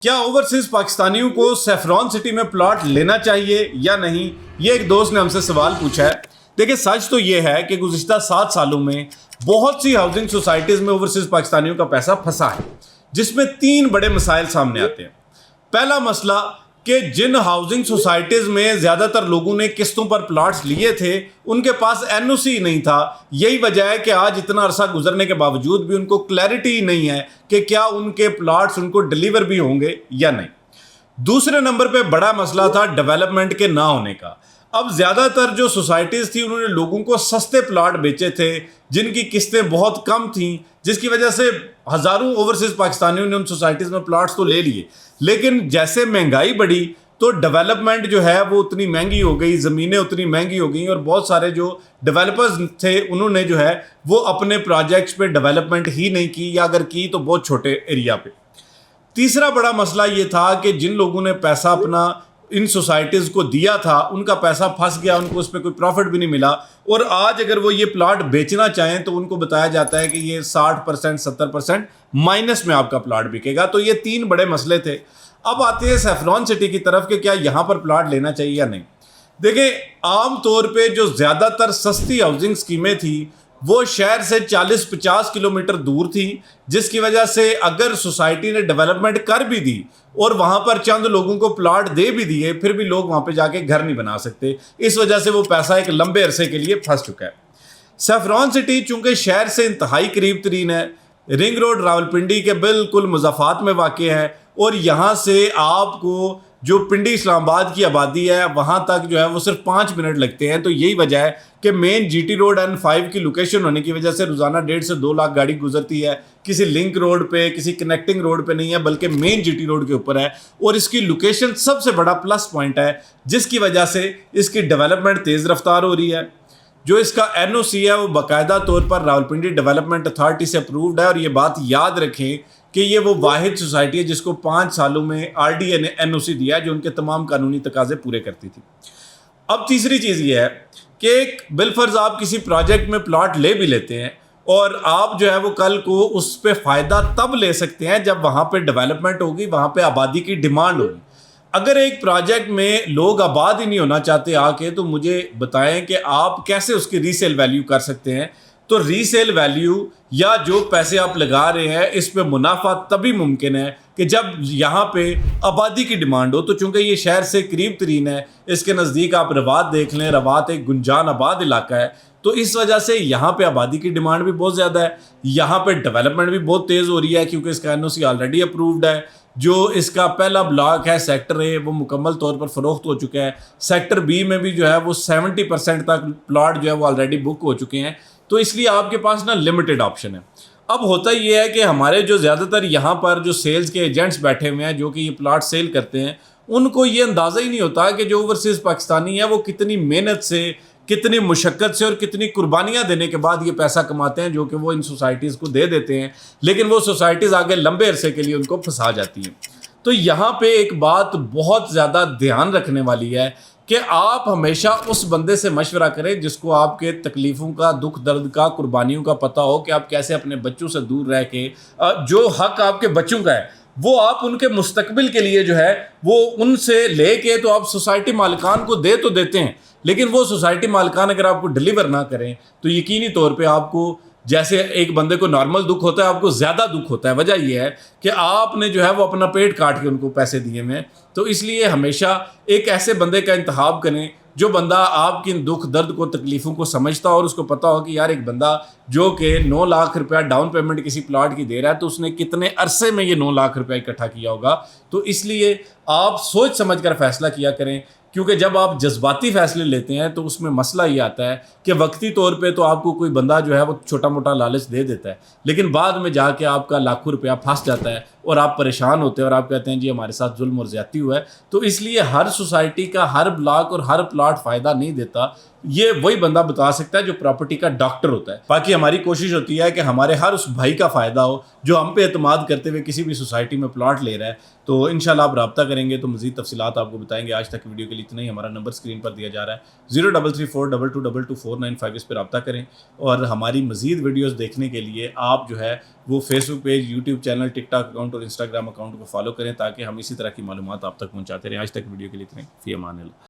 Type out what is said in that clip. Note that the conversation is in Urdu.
کیا اوورسیز پاکستانیوں کو سیفران سٹی میں پلاٹ لینا چاہیے یا نہیں؟ یہ ایک دوست نے ہم سے سوال پوچھا ہے۔ دیکھیں، سچ تو یہ ہے کہ گزشتہ 7 سالوں میں بہت سی ہاؤسنگ سوسائٹیز میں اوورسیز پاکستانیوں کا پیسہ پھنسا ہے، جس میں 3 بڑے مسائل سامنے آتے ہیں۔ پہلا مسئلہ کہ جن ہاؤسنگ سوسائٹیز میں زیادہ تر لوگوں نے قسطوں پر پلاٹس لیے تھے، ان کے پاس این او سی نہیں تھا۔ یہی وجہ ہے کہ آج اتنا عرصہ گزرنے کے باوجود بھی ان کو کلیئرٹی ہی نہیں ہے کہ کیا ان کے پلاٹس ان کو ڈیلیور بھی ہوں گے یا نہیں۔ دوسرے نمبر پہ بڑا مسئلہ تھا ڈیولپمنٹ کے نہ ہونے کا۔ اب زیادہ تر جو سوسائٹیز تھی، انہوں نے لوگوں کو سستے پلاٹ بیچے تھے جن کی قسطیں بہت کم تھیں، جس کی وجہ سے ہزاروں اوورسیز پاکستانیوں نے ان سوسائٹیز میں پلاٹس تو لے لیے، لیکن جیسے مہنگائی بڑھی تو ڈیولپمنٹ جو ہے وہ اتنی مہنگی ہو گئی، زمینیں اتنی مہنگی ہو گئیں، اور بہت سارے جو ڈیولپرز تھے انہوں نے جو ہے وہ اپنے پروجیکٹس پہ ڈیولپمنٹ ہی نہیں کی، یا اگر کی تو بہت چھوٹے ایریا پہ۔ تیسرا بڑا مسئلہ یہ تھا کہ جن لوگوں نے پیسہ اپنا ان سوسائٹیز کو دیا تھا، ان کا پیسہ پھنس گیا، ان کو اس پہ کوئی پروفٹ بھی نہیں ملا، اور آج اگر وہ یہ پلاٹ بیچنا چاہیں تو ان کو بتایا جاتا ہے کہ یہ 60% 70% مائنس میں آپ کا پلاٹ بکے گا۔ تو یہ 3 بڑے مسئلے تھے۔ اب آتے ہیں سیفران سٹی کی طرف کہ کیا یہاں پر پلاٹ لینا چاہیے یا نہیں۔ دیکھیں، عام طور پہ جو زیادہ تر سستی ہاؤسنگ اسکیمیں تھیں وہ شہر سے 40-50 کلومیٹر دور تھی، جس کی وجہ سے اگر سوسائٹی نے ڈیولپمنٹ کر بھی دی اور وہاں پر چند لوگوں کو پلاٹ دے بھی دیے، پھر بھی لوگ وہاں پہ جا کے گھر نہیں بنا سکتے۔ اس وجہ سے وہ پیسہ ایک لمبے عرصے کے لیے پھنس چکا ہے۔ سیفران سٹی چونکہ شہر سے انتہائی قریب ترین ہے، رنگ روڈ راولپنڈی کے بالکل مضافات میں واقع ہے، اور یہاں سے آپ کو جو پنڈی اسلام آباد کی آبادی ہے وہاں تک جو ہے وہ صرف 5 منٹ لگتے ہیں۔ تو یہی وجہ ہے کہ مین جی ٹی روڈ N5 کی لوکیشن ہونے کی وجہ سے روزانہ 1.5 سے 2 لاکھ گاڑی گزرتی ہے، کسی لنک روڈ پہ، کسی کنیکٹنگ روڈ پہ نہیں ہے، بلکہ مین جی ٹی روڈ کے اوپر ہے، اور اس کی لوکیشن سب سے بڑا پلس پوائنٹ ہے، جس کی وجہ سے اس کی ڈیولپمنٹ تیز رفتار ہو رہی ہے۔ جو اس کا این او سی ہے وہ باقاعدہ طور پر راولپنڈی ڈیولپمنٹ اتھارٹی سے اپرووڈ ہے، اور یہ بات یاد رکھیں کہ یہ وہ واحد سوسائٹی ہے جس کو 5 سالوں میں آر ڈی اے نے این او سی دیا ہے، جو ان کے تمام قانونی تقاضے پورے کرتی تھی۔ اب تیسری چیز یہ ہے کہ ایک بالفرض آپ کسی پروجیکٹ میں پلاٹ لے بھی لیتے ہیں، اور آپ جو ہے وہ کل کو اس پہ فائدہ تب لے سکتے ہیں جب وہاں پہ ڈیولپمنٹ ہوگی، وہاں پہ آبادی کی ڈیمانڈ ہوگی۔ اگر ایک پروجیکٹ میں لوگ آباد ہی نہیں ہونا چاہتے آ کے، تو مجھے بتائیں کہ آپ کیسے اس کی ری سیل ویلیو کر سکتے ہیں۔ تو ری سیل ویلیو یا جو پیسے آپ لگا رہے ہیں اس پہ منافع تبھی ممکن ہے کہ جب یہاں پہ آبادی کی ڈیمانڈ ہو۔ تو چونکہ یہ شہر سے قریب ترین ہے، اس کے نزدیک آپ روات دیکھ لیں، روات ایک گنجان آباد علاقہ ہے، تو اس وجہ سے یہاں پہ آبادی کی ڈیمانڈ بھی بہت زیادہ ہے، یہاں پہ ڈیولپمنٹ بھی بہت تیز ہو رہی ہے کیونکہ اس کا این او سی آلریڈی اپرووڈ ہے۔ جو اس کا پہلا بلاک ہے سیکٹر اے، وہ مکمل طور پر فروخت ہو چکا ہے۔ سیکٹر بی میں بھی جو ہے وہ 70% تک پلاٹ جو ہے وہ آلریڈی بک ہو چکے ہیں۔ تو اس لیے آپ کے پاس نا لمیٹڈ آپشن ہے۔ اب ہوتا یہ ہے کہ ہمارے جو زیادہ تر یہاں پر جو سیلز کے ایجنٹس بیٹھے ہوئے ہیں، جو کہ یہ پلاٹ سیل کرتے ہیں، ان کو یہ اندازہ ہی نہیں ہوتا کہ جو اوورسیز پاکستانی ہے وہ کتنی محنت سے، کتنی مشقت سے اور کتنی قربانیاں دینے کے بعد یہ پیسہ کماتے ہیں، جو کہ وہ ان سوسائٹیز کو دے دیتے ہیں، لیکن وہ سوسائٹیز آگے لمبے عرصے کے لیے ان کو پھنسا جاتی ہیں۔ تو یہاں پہ ایک بات بہت زیادہ دھیان رکھنے والی ہے کہ آپ ہمیشہ اس بندے سے مشورہ کریں جس کو آپ کے تکلیفوں کا، دکھ درد کا، قربانیوں کا پتہ ہو، کہ آپ کیسے اپنے بچوں سے دور رہ کے جو حق آپ کے بچوں کا ہے وہ آپ ان کے مستقبل کے لیے جو ہے وہ ان سے لے کے تو آپ سوسائٹی مالکان کو دے تو دیتے ہیں، لیکن وہ سوسائٹی مالکان اگر آپ کو ڈیلیور نہ کریں تو یقینی طور پہ آپ کو، جیسے ایک بندے کو نارمل دکھ ہوتا ہے، آپ کو زیادہ دکھ ہوتا ہے۔ وجہ یہ ہے کہ آپ نے جو ہے وہ اپنا پیٹ کاٹ کے ان کو پیسے دیے ہوئے ہیں۔ تو اس لیے ہمیشہ ایک ایسے بندے کا انتخاب کریں جو بندہ آپ کی دکھ درد کو، تکلیفوں کو سمجھتا ہو، اور اس کو پتہ ہو کہ یار ایک بندہ جو کہ 9 لاکھ روپیہ ڈاؤن پیمنٹ کسی پلاٹ کی دے رہا ہے، تو اس نے کتنے عرصے میں یہ 9 لاکھ روپیہ اکٹھا کیا ہوگا۔ تو اس لیے آپ سوچ سمجھ کر فیصلہ کیا کریں، کیونکہ جب آپ جذباتی فیصلے لیتے ہیں تو اس میں مسئلہ یہ آتا ہے کہ وقتی طور پہ تو آپ کو کوئی بندہ جو ہے وہ چھوٹا موٹا لالچ دے دیتا ہے، لیکن بعد میں جا کے آپ کا لاکھوں روپیہ پھنس جاتا ہے اور آپ پریشان ہوتے ہیں اور آپ کہتے ہیں جی ہمارے ساتھ ظلم اور زیادتی ہوا ہے۔ تو اس لیے ہر سوسائٹی کا ہر بلاک اور ہر پلاٹ فائدہ نہیں دیتا، یہ وہی بندہ بتا سکتا ہے جو پراپرٹی کا ڈاکٹر ہوتا ہے۔ باقی ہماری کوشش ہوتی ہے کہ ہمارے ہر اس بھائی کا فائدہ ہو جو ہم پہ اعتماد کرتے ہوئے کسی بھی سوسائٹی میں پلاٹ لے رہا ہے۔ تو انشاءاللہ آپ رابطہ کریں گے تو مزید تفصیلات آپ کو بتائیں گے۔ آج تک ویڈیو کے لیے اتنا ہی۔ ہمارا نمبر اسکرین پر دیا جا رہا ہے 033422222495، اس پہ رابطہ کریں، اور ہماری مزید ویڈیوز دیکھنے کے لیے آپ جو ہے وہ فیس بک پیج، یوٹیوب چینل، ٹک ٹاک اکاؤنٹ اکاؤنٹ اور انسٹاگرام اکاؤنٹ کو فالو کریں تاکہ ہم اسی طرح کی معلومات آپ تک پہنچاتے رہیں. آج تک ویڈیو کے لیے اتنے. فی امان اللہ.